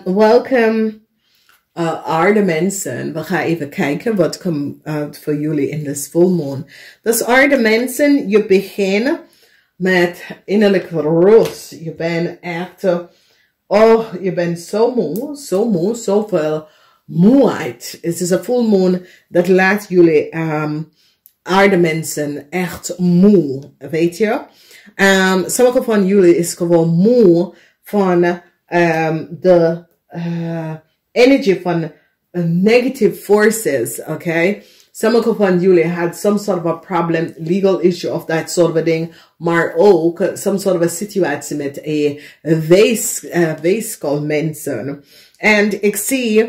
Welkom aarde mensen. We gaan even kijken wat komt uit voor jullie in de volmaan. Dus aarde mensen, je begint met innerlijke rust. Je bent echt, je bent zo moe, zoveel moeheid. Het is een volmaan dat laat jullie aarde mensen echt moe, weet je. Sommige van jullie is gewoon moe van de energy van negative forces, okay? Sommige van jullie had some sort of a problem, legal issue of that sort of a thing, maar ook some sort of a situatie met een weeskal mensen. En ik zie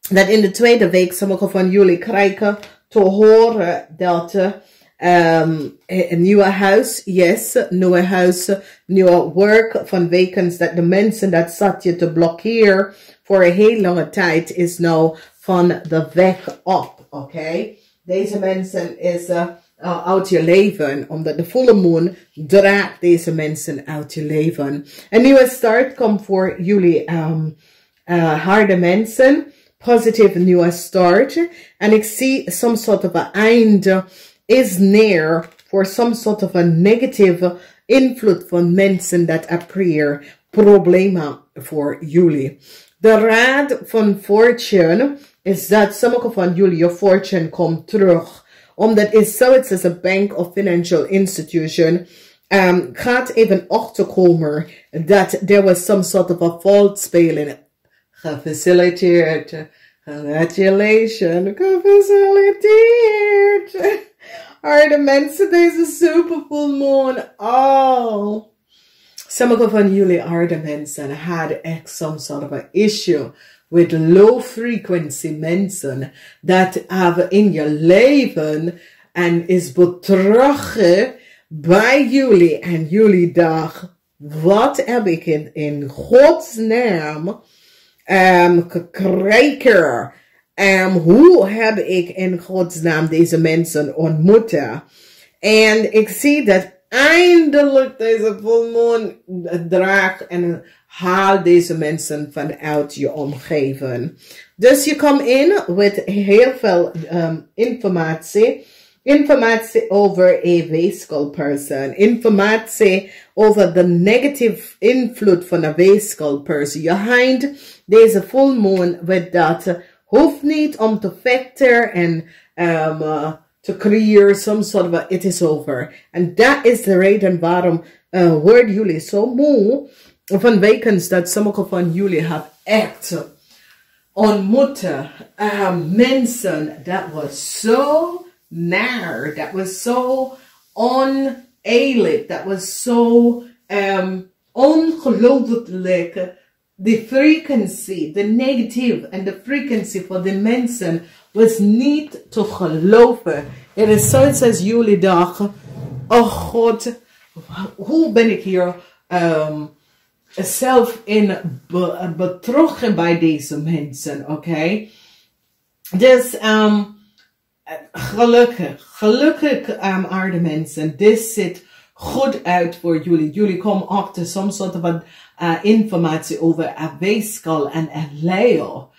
dat in de tweede week sommige van jullie krijgen te horen dat een nieuwe huis, yes, nieuwe huis, nieuwe work van wekens, dat de mensen dat zat je te blokkeren voor een heel lange tijd is nou van de weg op, oké? Deze mensen is uit je leven, omdat de volle maan draagt deze mensen uit je leven. Een nieuwe start komt voor jullie harde mensen, positieve nieuwe start. En ik zie some sort of een einde is neer voor some sort of a negative invloed van mensen dat appear problemen voor jullie. De raad van fortune is dat sommige van jullie je fortune komt terug. Omdat is zoiets als een bank of financial institution gaat even achterkomen dat there was some sort of a fault speling. Gefaciliteerd. Congratulations. Gefaciliteerd. Aarde mensen, deze super full moon. Oh. Sommige van jullie aarde mensen had echt some sort of an issue with low frequency mensen dat hebben in je leven en is betrokken bij jullie en jullie dag. Wat heb ik in Gods naam gekregen? Hoe heb ik in Gods naam deze mensen ontmoet? En ik zie dat eindelijk deze volmaan draagt en haal deze mensen vanuit je omgeving. Dus je komt in met heel veel informatie. Informatie over een weeskalperson. Informatie over de negative invloed van een weeskalperson. Je eindigt deze volmaan met dat. Hoeft niet om te vechten en te creëren some sort of it is over. En dat is de reden waarom worden jullie zo moe van wekens dat sommige van jullie hebben echt ontmoeten mensen dat was zo naar, dat was zo oneerlijk, dat was zo ongelooflijk. De frequency, de negative en de frequency van de mensen was niet te geloven. Het is zoiets als jullie dachten, oh God, hoe ben ik hier zelf in betrokken bij deze mensen, oké? Dus gelukkig aarde mensen, dit ziet goed uit voor jullie. Jullie komen achter some soort van informatie over een weeskal en een leeuw.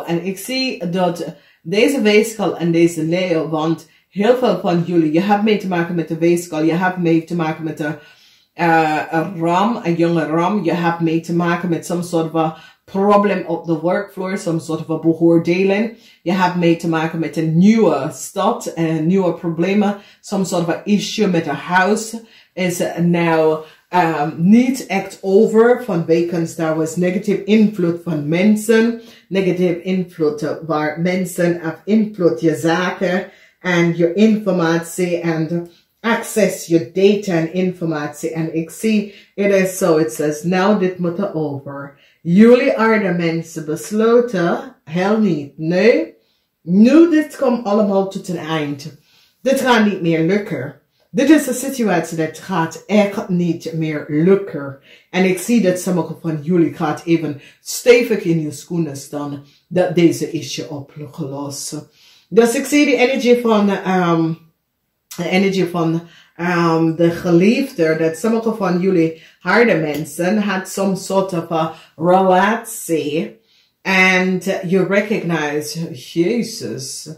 En ik zie dat deze weeskal en deze leeuw, want heel veel van jullie, je hebt mee te maken met de weeskal, je hebt mee te maken met een ram, een jonge ram, je hebt mee te maken met some sort of problem op de workfloor, some sort of beoordeling. Je hebt mee te maken met een nieuwe stad, nieuwe problemen, some sort of issue met een huis is nou niet echt over van wekens. Daar was negatieve invloed van mensen, negatieve invloed waar mensen hebben invloed je zaken en je informatie en access je data en informatie. En ik zie, het is zo, het says, nou dit moet over. Jullie aarde mensen besloten, hel niet, nee, nu dit komt allemaal tot een eind. Dit gaat niet meer lukken. Dit is een situatie dat gaat echt niet meer lukken. En ik zie dat sommige van jullie gaat even stevig in je schoenen staan dat deze issue opgelost. Dus ik zie de energie van de geliefde, dat sommige van jullie harde mensen had some sort of a relatie. And you recognize, Jezus,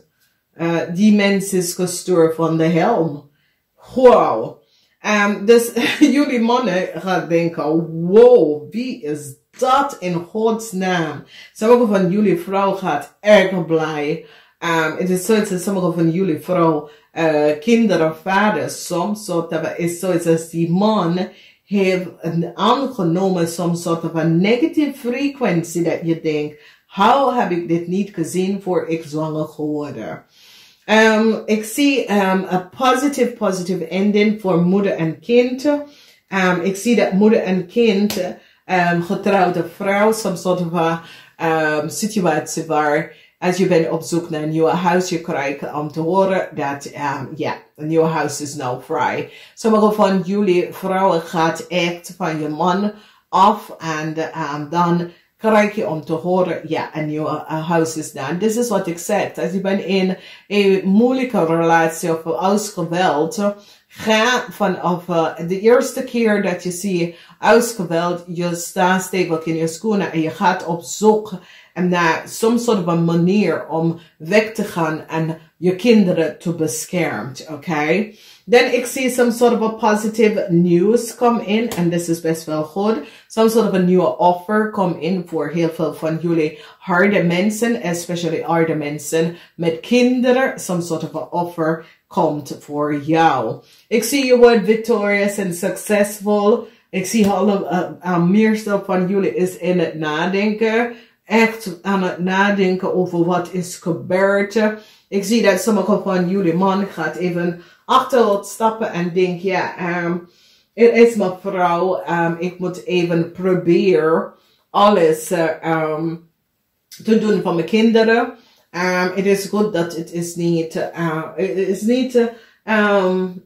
die mens is gestuurd van de helm. Wow. Dus jullie mannen gaan denken, wow, wie is dat in Gods naam? Sommige van jullie vrouw gaat erg blij. Het is zo dat sommige van jullie vrouw kinderen, vaders, soms zo dat is zoiets als die man heeft aangenomen soms soort van een negative frequentie dat je denkt, how heb ik dit niet gezien voor ik zwanger geworden? Ik zie een positive ending voor moeder en kind. Ik zie dat moeder en kind, getrouwde vrouw, soms soort van situatie waar als je bent op zoek naar een nieuw huis, je krijgt om te horen dat, ja, een nieuw huis is nou vrij. Sommige van jullie vrouwen gaat echt van je man af en dan krijg je om te horen, ja, een nieuw huis is daar. Dit is wat ik zeg. Als je bent in een moeilijke relatie of huisgeweld, ga vanaf de eerste keer dat je ziet huisgeweld, je staat stevig in je schoenen en je gaat op zoek naar soms soort van manier om weg te gaan en je kinderen te beschermen, oké? Dan ik zie some sort of a positive news come in, en dit is best wel goed. Some sort of a nieuwe offer come in voor heel veel van jullie harde mensen, especially harde mensen met kinderen. Some sort of a offer komt voor jou. Ik zie je wordt victorious en successful. Ik zie meestal van jullie is in het nadenken. Echt aan het nadenken over wat is gebeurd. Ik zie dat sommige van jullie man gaat even achteruit stappen en denkt, ja, het is mijn vrouw, ik moet even proberen alles te doen voor mijn kinderen. Het is goed dat het is niet,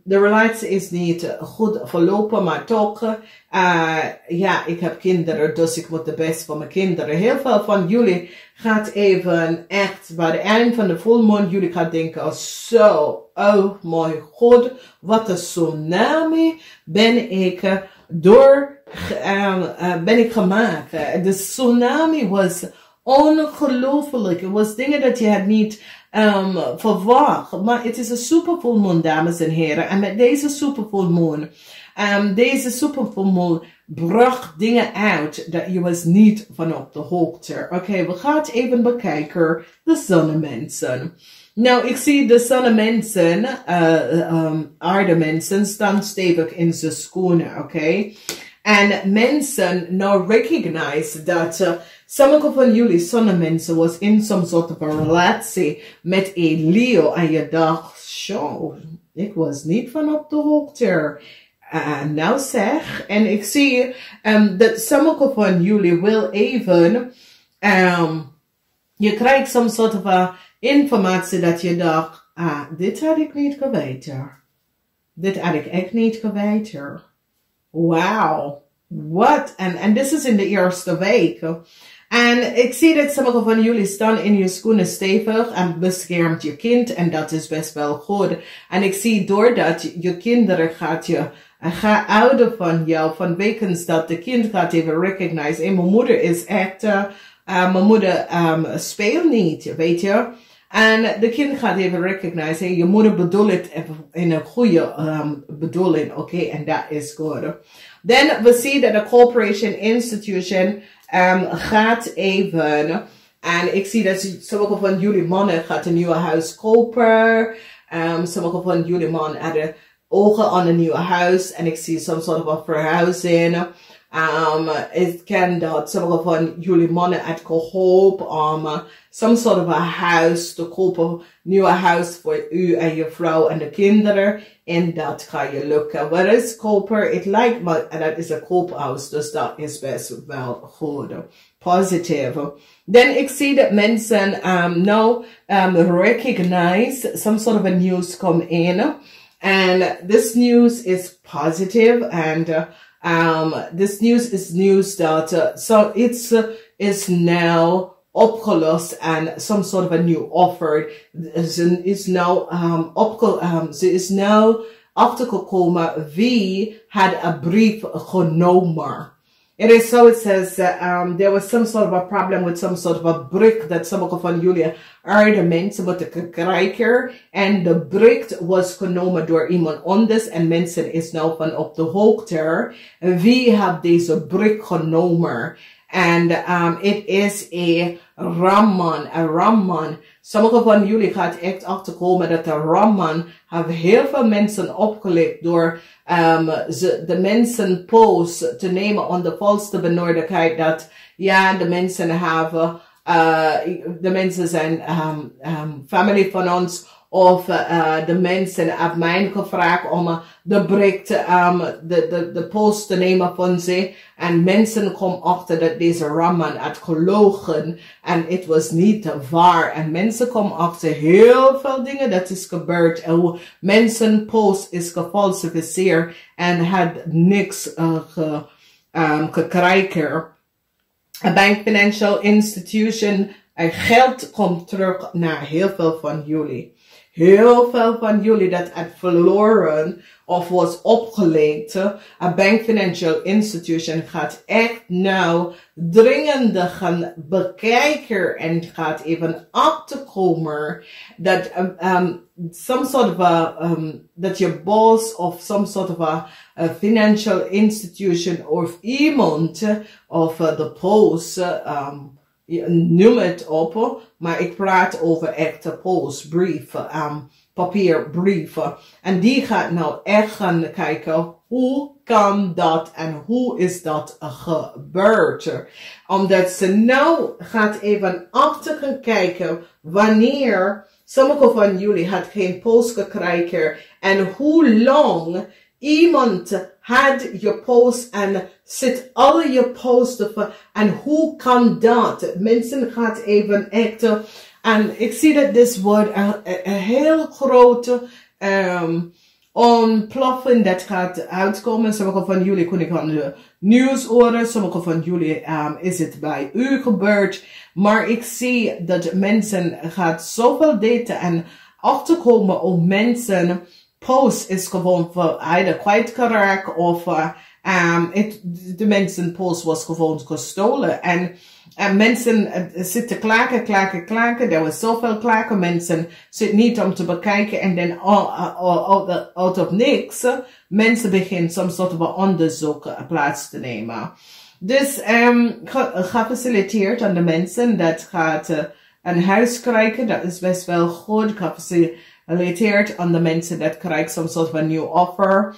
de relatie is niet goed verlopen, maar toch, ja, ik heb kinderen, dus ik moet de best voor mijn kinderen. Heel veel van jullie gaat even echt, bij de eind van de volmaan, jullie gaan denken, zo, oh my god, wat een tsunami ben ik gemaakt. De tsunami was ongelooflijk. Het was dingen dat je had niet verwacht. Maar het is een supervolmoon, dames en heren. En met deze supervolmoon, bracht dingen uit dat je was niet van op de hoogte. Oké, we gaan even bekijken de zonnemensen. Nou, ik zie de zonnemensen, aarde mensen, staan stevig in zijn schoenen, oké? En mensen nou recognize dat sommige van jullie zonnemensen was in some sort of a relatie met een Leo en je dacht, zo, ik was niet van op de hoogte. Nou zeg, en ik zie dat sommige van jullie wil even, je krijgt some sort of informatie dat je dacht, dit had ik niet geweten. Dit had ik echt niet geweten. Wauw, wat? En dit is in de eerste week. En ik zie dat sommige van jullie staan in je schoenen stevig en beschermt je kind. En dat is best wel goed. En ik zie doordat je kinderen gaat houden van jou. Vanwege dat de kind gaat even recognize. En mijn moeder is echt, mijn moeder speelt niet, weet je. En de kind gaat even recognize, hey, je moeder bedoelt het in een goede bedoeling, oké, en dat is goed. Dan we zien dat de corporation institution gaat even, en ik zie dat sommige van jullie mannen gaat een nieuw huis kopen, sommige van jullie mannen hebben ogen aan een nieuw huis, en ik zie some sort of a verhuizing. Ik ken dat sommige van jullie mannen het gehoopt om some sort of a huis te kopen, nieuw huis voor u en je vrouw en de kinderen. En dat ga je lukken. Wat is koper? Het lijkt me, en dat is een koophuis, dus dat is best wel goed. Positive. Dan ik zie dat mensen now recognize some sort of a news come in. And this news is positive, and this news is news that so it's is now opgelost and some sort of a new offer is now ze is now achtergekomen wie had een brief genomen. It is so it says there was some sort of a problem with some sort of a brick that sommige van jullie aarde mensen moeten krijgen. En de brick was genomen door iemand anders. En mensen is nou van op de hoogte. Wie heeft deze brick genomen? And it is a Ramman. Sommige van jullie gaat echt achterkomen dat de Ramman heeft heel veel mensen opgelicht door de mensen post te nemen onder valse benodigdheid dat ja, de mensen hebben, de mensen zijn familie van ons. Of de mensen hebben mij gevraagd om de brick de post te nemen van ze. En mensen komen achter dat deze Ramman had gelogen. En het was niet waar. En mensen komen achter heel veel dingen dat is gebeurd. En hoe mensen post is gefalsificeerd. En had niks gekregen. Een bank financial institution. Geld komt terug naar heel veel van jullie. Heel veel van jullie dat had verloren of was opgeleid. Een bank financial institution gaat echt nou dringend gaan bekijken en gaat even achterkomen dat some sort of that your boss of some sort of a financial institution of iemand of the post noem het op, maar ik praat over echte postbrieven, papierbrieven. En die gaat nou echt gaan kijken, hoe kan dat en hoe is dat gebeurd? Omdat ze nou gaat even achter gaan kijken wanneer sommige van jullie had geen post gekregen en hoe lang iemand had je post en zit alle je posten en hoe kan dat? Mensen gaat even echt en ik zie dat dit wordt een heel grote ontploffing dat gaat uitkomen. Sommige van jullie kunnen van de nieuws horen, sommige van jullie is het bij u gebeurd, maar ik zie dat mensen gaat zoveel data en achterkomen om mensen post is gewoon voor either kwijtgeraakt of de mensen post was gewoon gestolen. En mensen zitten klagen. Er was zoveel klagen. Mensen zitten niet om te bekijken en dan out of niks. Mensen beginnen some soort van onderzoek plaats te nemen. Dus gefaciliteerd aan de mensen dat gaat een huis krijgen. Dat is best wel goed. Gefaciliteerd aan de mensen dat krijgen some soort van nieuw offer.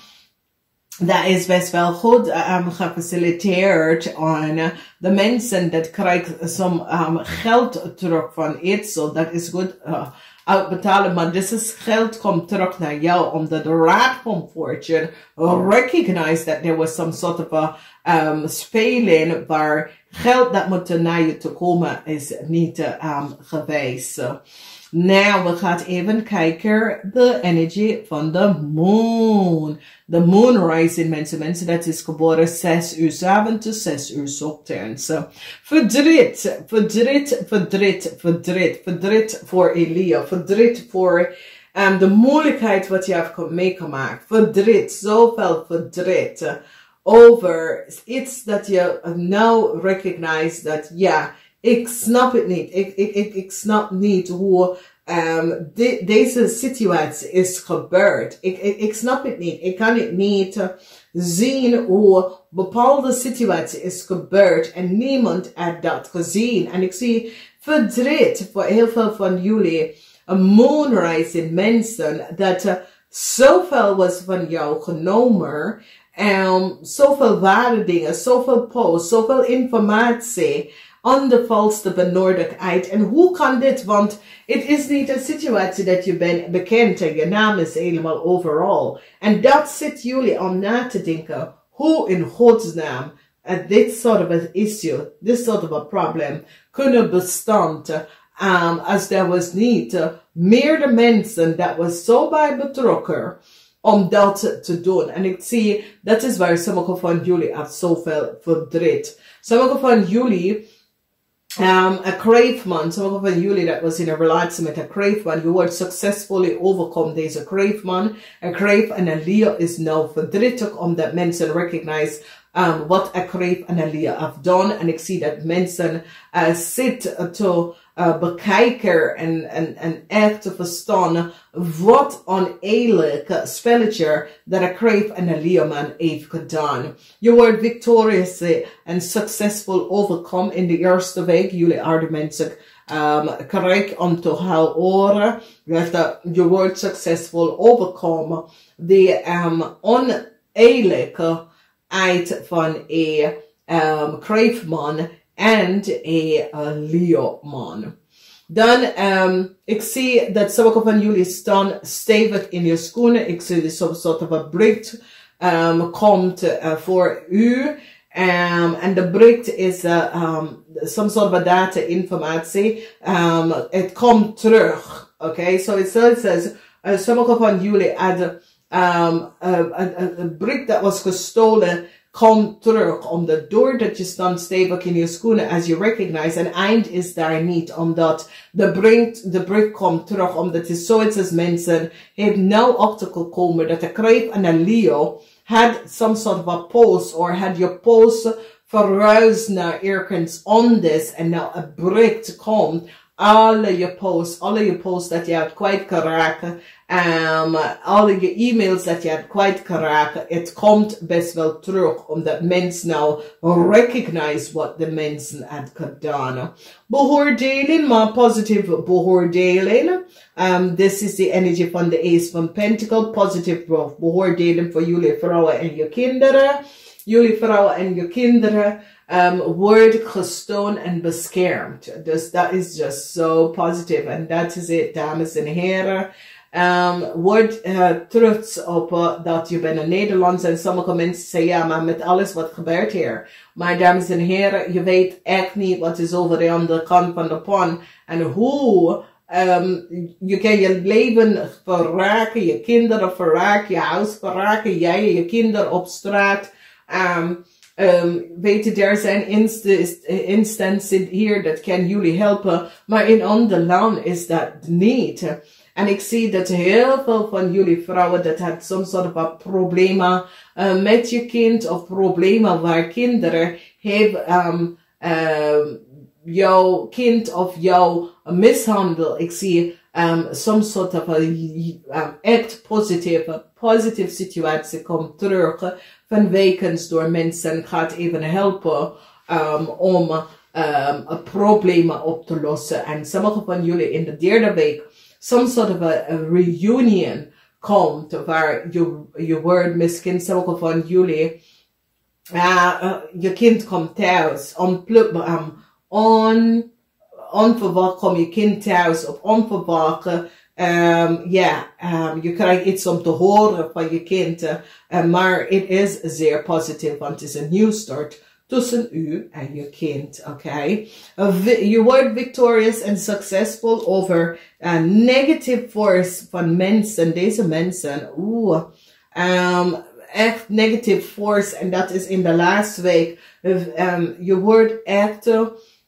Dat is best wel goed gefaciliteerd aan de mensen dat krijgen some geld terug van iets. So dat is goed uitbetalen. Maar dit geld komt terug naar jou omdat de Raad van Fortune recognized that there was some sort of a speling waar geld dat moet naar je toe komen is niet geweest. Nou, we gaan even kijken de energie van de moon. De moon rising mensen dat is geboren 6 uur 's avonds tot 6 uur 's ochtends. Verdriet voor Elia. Verdriet voor de moeilijkheid wat je hebt meegemaakt. Verdriet, zoveel verdriet over iets dat je nou recognize dat ja, ik snap het niet. Ik snap niet hoe deze situatie is gebeurd. Ik snap het niet. Ik kan het niet zien hoe bepaalde situatie is gebeurd en niemand had dat gezien. En ik zie verdriet voor heel veel van jullie. Een moon rising mensen dat zoveel was van jou genomen. Zoveel ware dingen, zoveel posts, zoveel informatie. Onder valse benodigdheid. En hoe kan dit? Want het is niet een situatie dat je bent bekend en je naam is helemaal overal. En dat zit jullie om na te denken. Hoe in godsnaam dit soort of issue, this sort of a problem kunnen bestaan als er was niet meerdere mensen dat was zo bij betrokken om dat te doen. En ik zie, dat is waar sommige van jullie had zoveel verdriet. Sommige van jullie A kreefman, sommigen van jullie dat was in een relatie met een kreefman, je wordt succesvol overkomen deze kreefman. Een kreef en een leeuw is nou verdrietig omdat mensen recognize wat een kreef en een leeuw heeft gedaan. En ik zie dat mensen zitten te bekijken en echt te verstaan wat een eerlijk spelletje dat een kreef en een leeuwman heeft gedaan. Je wordt victorious en succesvol overkomen in de eerste week. Jullie aarde mensen krijgen om te horen dat je wordt succesvol overkomen. De oneerlijkheid van een kreefman en een leeuwman. Dan, ik zie dat sommige van jullie staan stevig in je schoenen. Ik zie dat zo'n soort van bericht komt voor u. En de bericht is some sort of data informatie. Het komt terug. Okay, so it says sommige van jullie hadden een bericht dat was gestolen. Komt terug, omdat doordat je dan stevig in je schoenen, als je recognize, en eind is daar niet, omdat de bericht komt terug, omdat het is zoiets als mensen hebben nou achtergekomen dat de kreef en de leeuw had some sort of a post, of had je post verhuisd naar ergens anders, en nou een bericht komt, alle je posts dat je hebt kwijtgeraakt, alle je e-mails dat je hebt kwijtgeraakt, het komt best wel terug, omdat mensen nou recognize wat de mensen had gedaan. Beoordeling, maar positieve beoordeling. This is the energy van de Ace van Pentacle, positive beoordeling voor jullie vrouwen en je kinderen. Jullie vrouwen en je kinderen wordt gesteund en beschermd. Dus dat is just so positive. En dat is het, dames en heren. Word trots op dat je bent een Nederlands. En sommige mensen zeggen, ja, maar met alles wat gebeurt hier. Maar dames en heren, je weet echt niet wat is over de andere kant van de pan. En hoe je kan je leven verraken, je kinderen verraken, je huis verraken, jij en je kinderen op straat. Weet je, er zijn instanties hier dat kan jullie helpen, maar in ander land is dat niet. En ik zie dat heel veel van jullie vrouwen dat had soms soort van problemen met je kind of problemen waar kinderen hebben jouw kind of jou mishandel. Ik zie soms soort van echt positieve situatie komt terug van wekens door mensen gaat even helpen om problemen op te lossen. En sommige van jullie in de derde week soms soort van een reunion komt waar je wordt misschien sommige van jullie je kind komt thuis onverwacht komt je kind thuis op onverwacht. Je krijgt iets om te horen van je kind. Maar het is zeer positief, want het is een nieuw start tussen u en je kind. Okay? Je wordt victorious en succesvol over negative force van mensen. Deze mensen, echt negative force. En dat is in de laatste week. Je wordt echt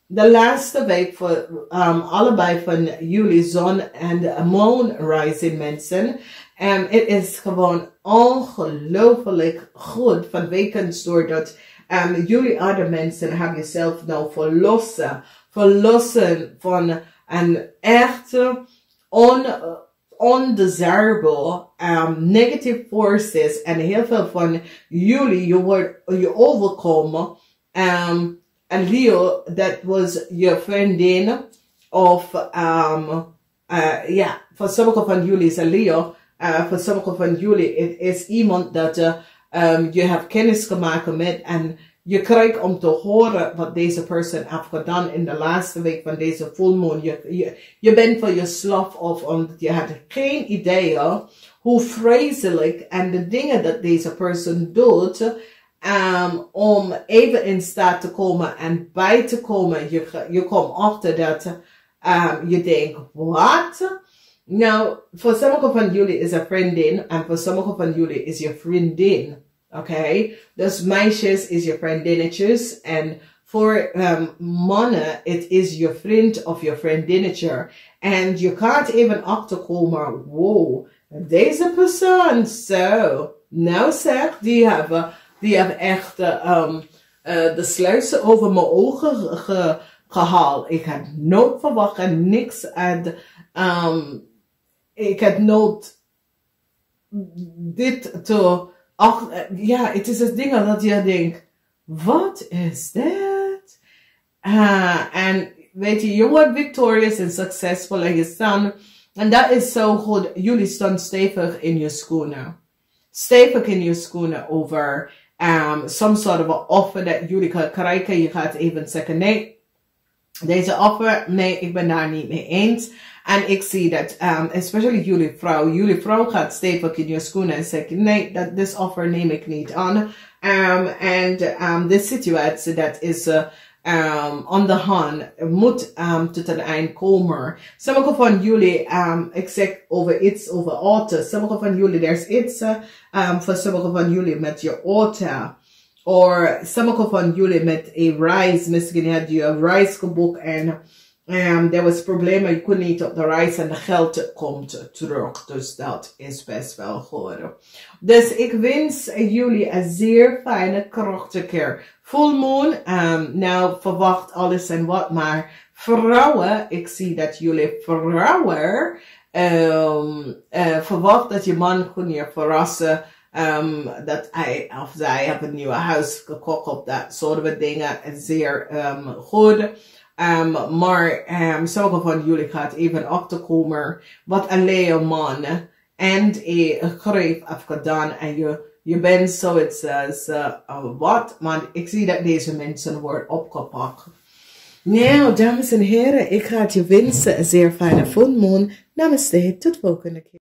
de laatste week voor allebei van jullie zon en maan rising mensen. Het is gewoon ongelooflijk goed van wekens doordat jullie aarde mensen hebben jezelf nou verlossen van een echte undesirable negative forces. En heel veel van jullie, je overkomen en Leo, dat was je vriendin of voor sommige van jullie is een Leo, voor sommige van jullie is iemand dat je hebt kennis gemaakt met en je krijgt om te horen wat deze persoon heeft gedaan in de laatste week van deze volmoon. Je bent voor je slachtoffer omdat je had geen idee hoe vreselijk en de dingen dat deze persoon doet. Om even in staat te komen en bij te komen. Je komt achter dat je denkt, wat? Nou, voor sommige van jullie is een vriendin en voor sommige van jullie is je vriendin. Oké? Dus meisjes is je vriendinnetjes en Voor mannen, het is je vriend of je vriendinnetje. En je gaat even achterkomen, wow, deze persoon, zo. Nou zeg, die hebben echt de sluizen over mijn ogen gehaald. Ik had nooit verwacht en niks. En ik had nooit dit te... ja, het is het ding dat je denkt, wat is dat? En weet je wordt victorious en succesvol en je staan. En dat is zo goed. Jullie staan stevig in je schoenen. Stevig in je schoenen over some sort of a offer dat jullie gaan krijgen. Je gaat even zeggen, nee, deze offer, nee, ik ben daar niet mee eens. En ik zie dat, especially jullie vrouw gaat stevig in je schoenen en zegt, nee, this offer neem ik niet aan. En de situatie dat is aan de hand moet tot een eind komen. Sommige van jullie, ik zeg over auto, sommige van jullie, er is iets voor sommige van jullie met je auto. Of sommige van jullie met een reis, misschien had je een reis geboekt en er was problemen, je kon niet op de reis en de geld komt terug. Dus dat is best wel goed. Dus ik wens jullie een zeer fijne, krachtige volmoon. Nou, verwacht alles en wat, maar vrouwen, ik zie dat jullie vrouwen verwacht dat je man kon je verrassen. Dat hij of zij hebben een nieuwe huis gekocht op dat soort dingen. Zeer goed. Maar sommige van jullie gaat even achterkomen wat alleen man en een greep heeft gedaan en je bent zoiets als wat, maar ik zie dat deze mensen worden opgepakt. Nou, dames en heren, ik ga het je wensen een zeer fijne volmoon. Namaste, tot volgende keer.